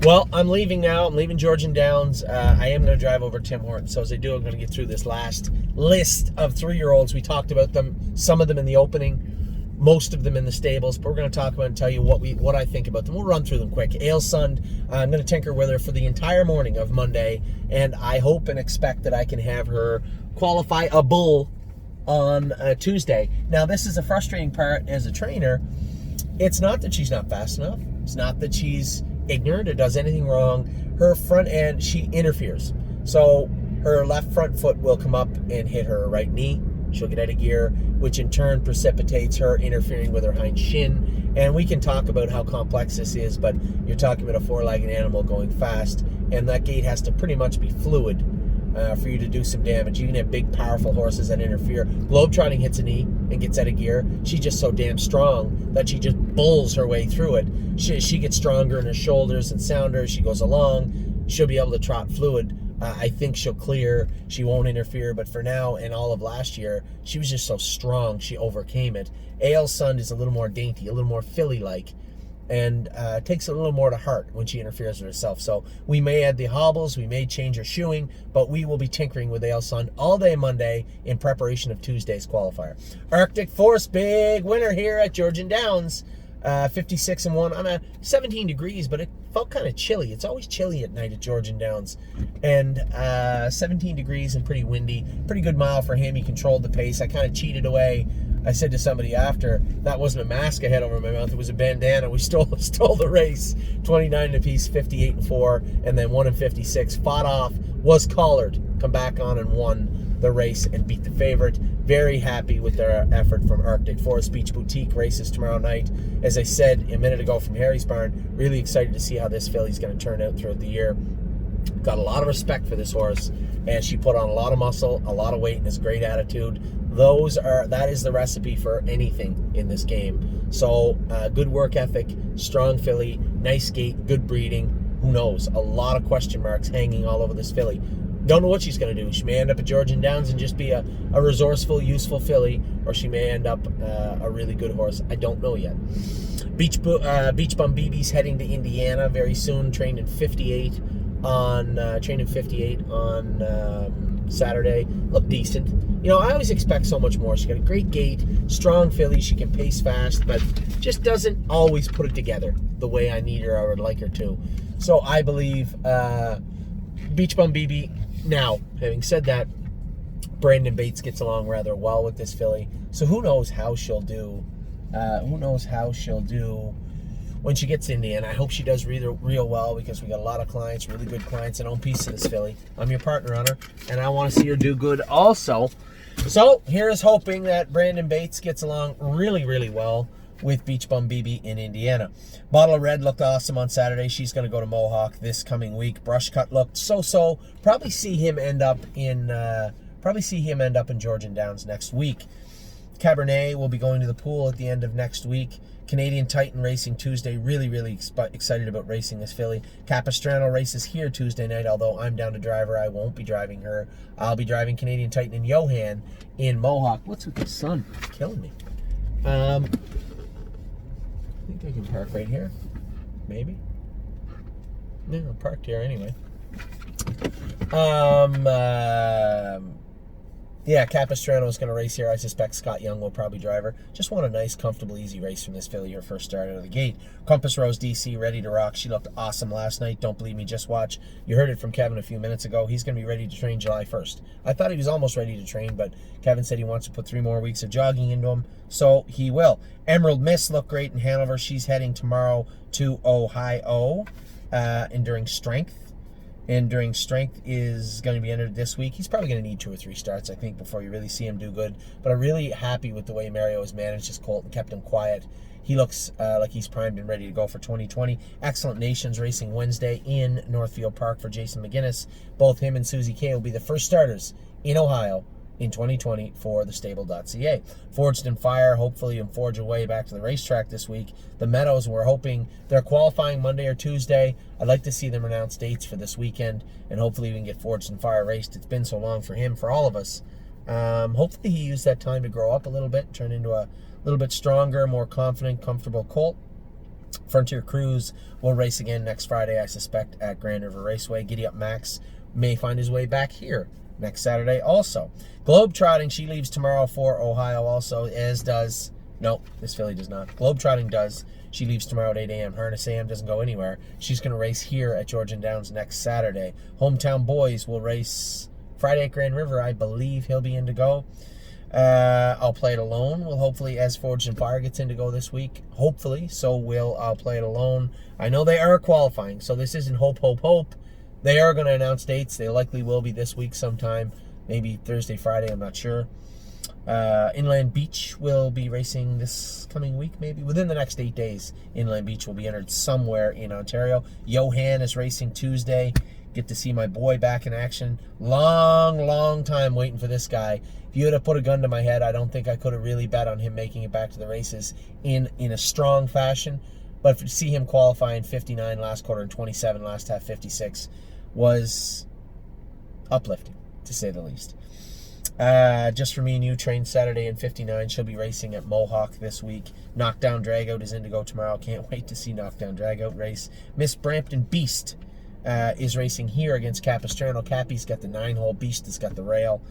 Well, I'm leaving now. I'm leaving Georgian Downs. I am going to drive over Tim Hortons. So as I do, I'm going to get through this last list of 3-year-olds. We talked about them, some of them in the opening, most of them in the stables. But we're going to talk about and tell you what I think about them. We'll run through them quick. Ailsund, I'm going to tinker with her for the entire morning of Monday, and I hope and expect that I can have her qualify a bull on Tuesday. Now, this is a frustrating part as a trainer. It's not that she's not fast enough. It's not that she's ignorant or does anything wrong. Her front end, she interferes. So her left front foot will come up and hit her right knee. She'll get out of gear, which in turn precipitates her interfering with her hind shin. And we can talk about how complex this is, but you're talking about a 4-legged animal going fast, and that gait has to pretty much be fluid for you to do some damage. You can have big, powerful horses that interfere. Globetrotting hits a knee and gets out of gear. She's just so damn strong that she just bulls her way through it. She gets stronger in her shoulders and sounder. She goes along. She'll be able to trot fluid. I think she'll clear. She won't interfere. But for now and all of last year, she was just so strong. She overcame it. Ailsund is a little more dainty, a little more filly-like, and takes a little more to heart when she interferes with herself. So we may add the hobbles, we may change her shoeing, but we will be tinkering with Ailsund all day Monday in preparation of Tuesday's qualifier. Arctic Force, big winner here at Georgian Downs. 56-1 on a 17 degrees, but it felt kind of chilly. It's always chilly at night at Georgian Downs. And 17 degrees and pretty windy. Pretty good mile for him. He controlled the pace. I kind of cheated away. I said to somebody after, that wasn't a mask I had over my mouth, it was a bandana. We stole the race. 29 apiece, 58-4, and then 1 56. Fought off, was collared, come back on and won the race and beat the favorite. Very happy with their effort from Arctic Forest. Beach Boutique races tomorrow night. As I said a minute ago from Harry's Barn, really excited to see how this filly's going to turn out throughout the year. Got a lot of respect for this horse, and she put on a lot of muscle, a lot of weight, and has great attitude. That is the recipe for anything in this game. So good work ethic, strong filly, nice gait, good breeding. Who knows? A lot of question marks hanging all over this filly. Don't know what she's going to do. She may end up at Georgian Downs and just be a resourceful, useful filly, or she may end up a really good horse. I don't know yet. Beach Bum BB's heading to Indiana very soon. Trained in 58 on Saturday. Looked decent. You know, I always expect so much more. She's got a great gait, strong filly. She can pace fast, but just doesn't always put it together the way I need her or would like her to. So I believe Beach Bum BB. Now, having said that, Brandon Bates gets along rather well with this filly. So who knows how she'll do. When she gets to Indiana. I hope she does real well, because we got a lot of clients, really good clients that own piece of this filly. I'm your partner on her, and I want to see her do good also. So here's hoping that Brandon Bates gets along really, really well with Beach Bum BB in Indiana. Bottle of Red looked awesome on Saturday. She's going to go to Mohawk this coming week. Brush Cut looked so-so. Probably see him end up in Georgian Downs next week. Cabernet will be going to the pool at the end of next week. Canadian Titan racing Tuesday. Really, really excited about racing this filly. Capistrano races here Tuesday night, although I'm down to drive her. I won't be driving her. I'll be driving Canadian Titan and Johan in Mohawk. What's with the sun? It's killing me. I think I can park right here. Maybe. Yeah, I'm parked here anyway. Yeah, Capistrano is going to race here. I suspect Scott Young will probably drive her. Just want a nice, comfortable, easy race from this filly, her first start out of the gate. Compass Rose DC, ready to rock. She looked awesome last night. Don't believe me, just watch. You heard it from Kevin a few minutes ago. He's going to be ready to train July 1st. I thought he was almost ready to train, but Kevin said he wants to put 3 more weeks of jogging into him, so he will. Emerald Miss looked great in Hanover. She's heading tomorrow to Ohio, Enduring Strength. Enduring Strength is going to be entered this week. He's probably going to need 2 or 3 starts, I think, before you really see him do good. But I'm really happy with the way Mario has managed his colt and kept him quiet. He looks like he's primed and ready to go for 2020. Excellent Nations racing Wednesday in Northfield Park for Jason McGinnis. Both him and Susie K will be the first starters in Ohio in 2020 for the stable.ca. Forged in Fire, hopefully you can forge a way back to the racetrack this week. The Meadows, we're hoping they're qualifying Monday or Tuesday. I'd like to see them announce dates for this weekend, and hopefully we can get Forged in Fire raced. It's been so long for him, for all of us. Hopefully he used that time to grow up a little bit, turn into a little bit stronger, more confident, comfortable colt. Frontier Cruise will race again next Friday, I suspect, at Grand River Raceway. Giddy Up Max may find his way back here next Saturday also. Globetrotting, she leaves tomorrow for Ohio also, as does... No, this filly does not. Globetrotting does. She leaves tomorrow at 8 a.m. Harness AM doesn't go anywhere. She's going to race here at Georgian Downs next Saturday. Hometown Boys will race Friday at Grand River. I believe he'll be in to go. I'll Play It Alone. Will hopefully, as Forged and Fire gets in to go this week. Hopefully, so will I'll Play It Alone. I know they are qualifying, so this isn't hope, hope, hope. They are going to announce dates. They likely will be this week sometime. Maybe Thursday, Friday, I'm not sure. Inland Beach will be racing this coming week, maybe within the next 8 days. Inland Beach will be entered somewhere in Ontario. Johan is racing Tuesday. Get to see my boy back in action. Long time waiting for this guy. If you would have put a gun to my head, I don't think I could have really bet on him making it back to the races in a strong fashion. But to see him qualify in 59 last quarter and 27 last half 56 was uplifting, to say the least. Just for Me and You trained Saturday in 59. She'll be racing at Mohawk this week. Knockdown Dragout is in to go tomorrow. Can't wait to see Knockdown Dragout race. Miss Brampton Beast is racing here against Capistrano. Cappy's got the 9-hole. Beast has got the rail.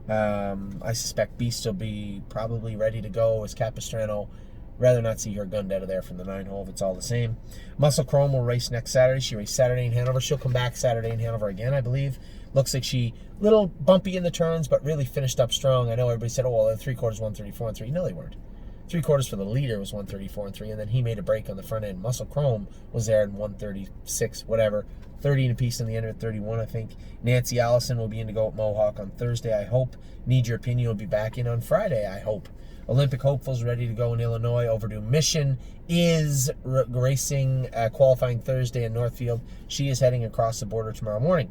I suspect Beast will be probably ready to go as Capistrano. Rather not see her gunned out of there from the 9-hole if it's all the same. Muscle Chrome will race next Saturday. She raced Saturday in Hanover. She'll come back Saturday in Hanover again, I believe. Looks like she, little bumpy in the turns, but really finished up strong. I know everybody said, oh, well, the 3/4 134.3. No, they weren't. 3/4 for the leader was 134.3, and then he made a break on the front end. Muscle Chrome was there in 136, whatever. 30 and a piece in the end at 31, I think. Nancy Allison will be in to go at Mohawk on Thursday, I hope. Need Your Opinion will be back in on Friday, I hope. Olympic Hopefuls ready to go in Illinois. Overdue Mission is racing, qualifying Thursday in Northfield. She is heading across the border tomorrow morning.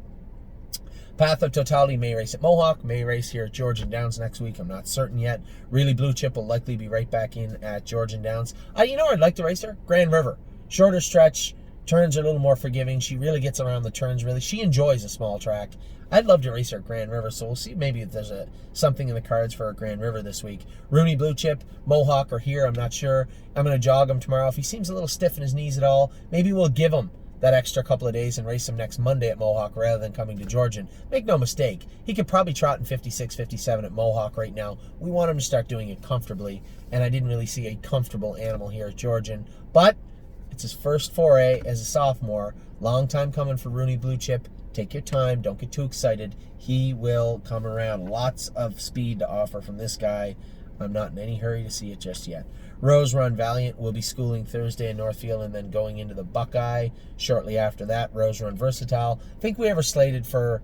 Path of Totality may race at Mohawk, may race here at Georgian Downs next week. I'm not certain yet. Really Blue Chip will likely be right back in at Georgian Downs. You know I'd like to race her? Grand River. Shorter stretch, turns are a little more forgiving. She really gets around the turns, really. She enjoys a small track. I'd love to race her at Grand River, so we'll see maybe if there's something in the cards for Grand River this week. Rooney Blue Chip, Mohawk are here, I'm not sure. I'm going to jog him tomorrow. If he seems a little stiff in his knees at all, maybe we'll give him that extra couple of days and race him next Monday at Mohawk rather than coming to Georgian. Make no mistake, he could probably trot in 56, 57 at Mohawk right now. We want him to start doing it comfortably, and I didn't really see a comfortable animal here at Georgian. But it's his first foray as a sophomore. Long time coming for Rooney Blue Chip. Take your time. Don't get too excited. He will come around. Lots of speed to offer from this guy. I'm not in any hurry to see it just yet. Rose Run Valiant will be schooling Thursday in Northfield and then going into the Buckeye shortly after that. Rose Run Versatile. I think we ever slated for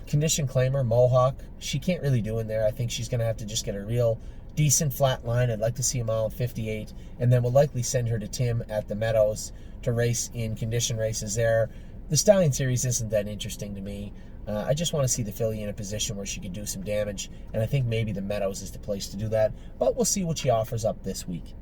Condition Claimer, Mohawk. She can't really do in there. I think she's going to have to just get a real decent flat line. I'd like to see a mile 58. And then we'll likely send her to Tim at the Meadows to race in condition races there. The Stallion Series isn't that interesting to me. I just want to see the filly in a position where she could do some damage, and I think maybe the Meadows is the place to do that, but we'll see what she offers up this week.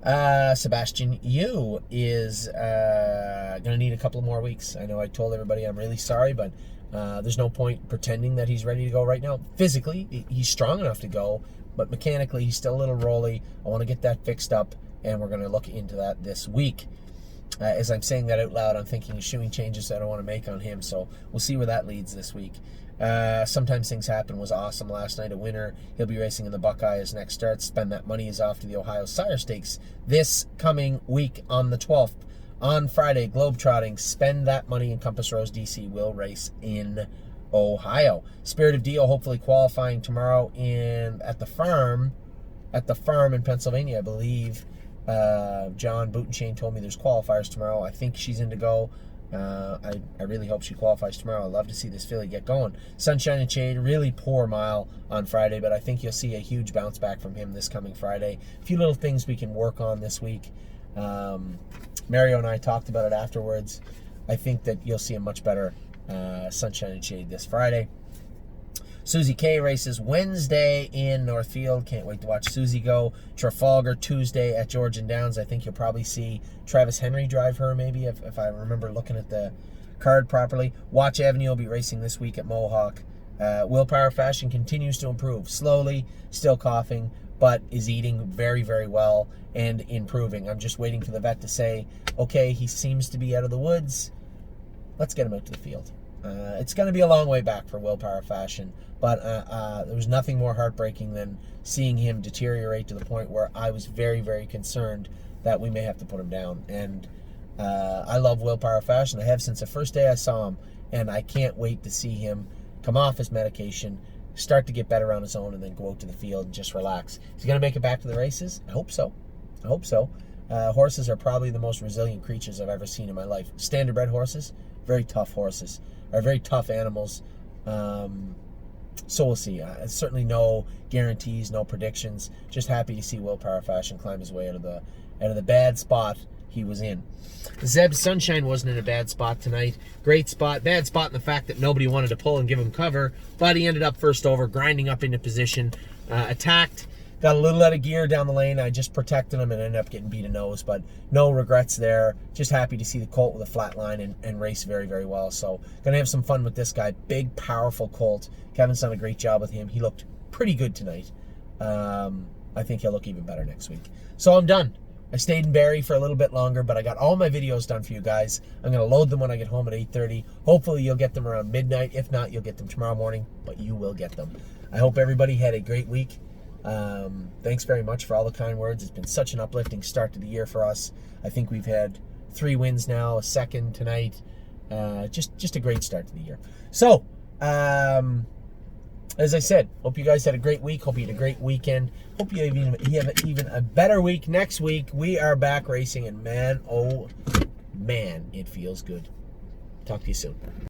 Sebastian Yu is going to need a couple of more weeks. I know I told everybody I'm really sorry, but there's no point pretending that he's ready to go right now. Physically, he's strong enough to go, but mechanically, he's still a little rolly. I want to get that fixed up, and we're going to look into that this week. As I'm saying that out loud, I'm thinking of shoeing changes that I want to make on him, so we'll see where that leads this week. Sometimes Things Happen was awesome last night, a winner. He'll be racing in the Buckeye as next start. Spend That Money is off to the Ohio Sire Stakes this coming week on the 12th. On Friday, Globetrotting, Spend That Money in Compass Rose DC will race in Ohio. Spirit of Dio hopefully qualifying tomorrow at the farm in Pennsylvania, I believe. John Bootenchain told me there's qualifiers tomorrow. I think she's in to go. I really hope she qualifies tomorrow. I'd love to see this filly get going. Sunshine and Shade, really poor mile on Friday, but I think you'll see a huge bounce back from him this coming Friday. A few little things we can work on this week. Mario and I talked about it afterwards. I think that you'll see a much better Sunshine and Shade this Friday. Susie K races Wednesday in Northfield. Can't wait to watch Susie go. Trafalgar Tuesday at Georgian Downs. I think you'll probably see Travis Henry drive her, maybe, if I remember looking at the card properly. Watch Avenue will be racing this week at Mohawk. Willpower Fashion continues to improve. Slowly, still coughing, but is eating very, very well and improving. I'm just waiting for the vet to say, okay, he seems to be out of the woods. Let's get him out to the field. It's going to be a long way back for Willpower Fashion, but there was nothing more heartbreaking than seeing him deteriorate to the point where I was very, very concerned that we may have to put him down. And I love Willpower Fashion. I have since the first day I saw him, and I can't wait to see him come off his medication, start to get better on his own, and then go out to the field and just relax. Is he going to make it back to the races? I hope so. I hope so. Horses are probably the most resilient creatures I've ever seen in my life. Standardbred horses, very tough horses, are very tough animals. So we'll see. Certainly no guarantees, no predictions. Just happy to see Willpower Fashion climb his way out of the bad spot he was in. Zeb Sunshine wasn't in a bad spot tonight. Great spot. Bad spot in the fact that nobody wanted to pull and give him cover, but he ended up first over, grinding up into position, attacked, got a little out of gear down the lane. I just protected him and ended up getting beat a nose, but no regrets there. Just happy to see the colt with a flat line and race very, very well. So gonna have some fun with this guy. Big, powerful colt. Kevin's done a great job with him. He looked pretty good tonight. I think he'll look even better next week. So I'm done. I stayed in Barrie for a little bit longer, but I got all my videos done for you guys. I'm going to load them when I get home at 8:30. Hopefully you'll get them around midnight. If not, you'll get them tomorrow morning, but you will get them. I hope everybody had a great week. Thanks very much for all the kind words. It's been such an uplifting start to the year for us. I think we've had 3 wins now, a second tonight. Just a great start to the year. So, as I said, hope you guys had a great week. Hope you had a great weekend. Hope you have even a better week next week. We are back racing, and man, oh man, it feels good. Talk to you soon.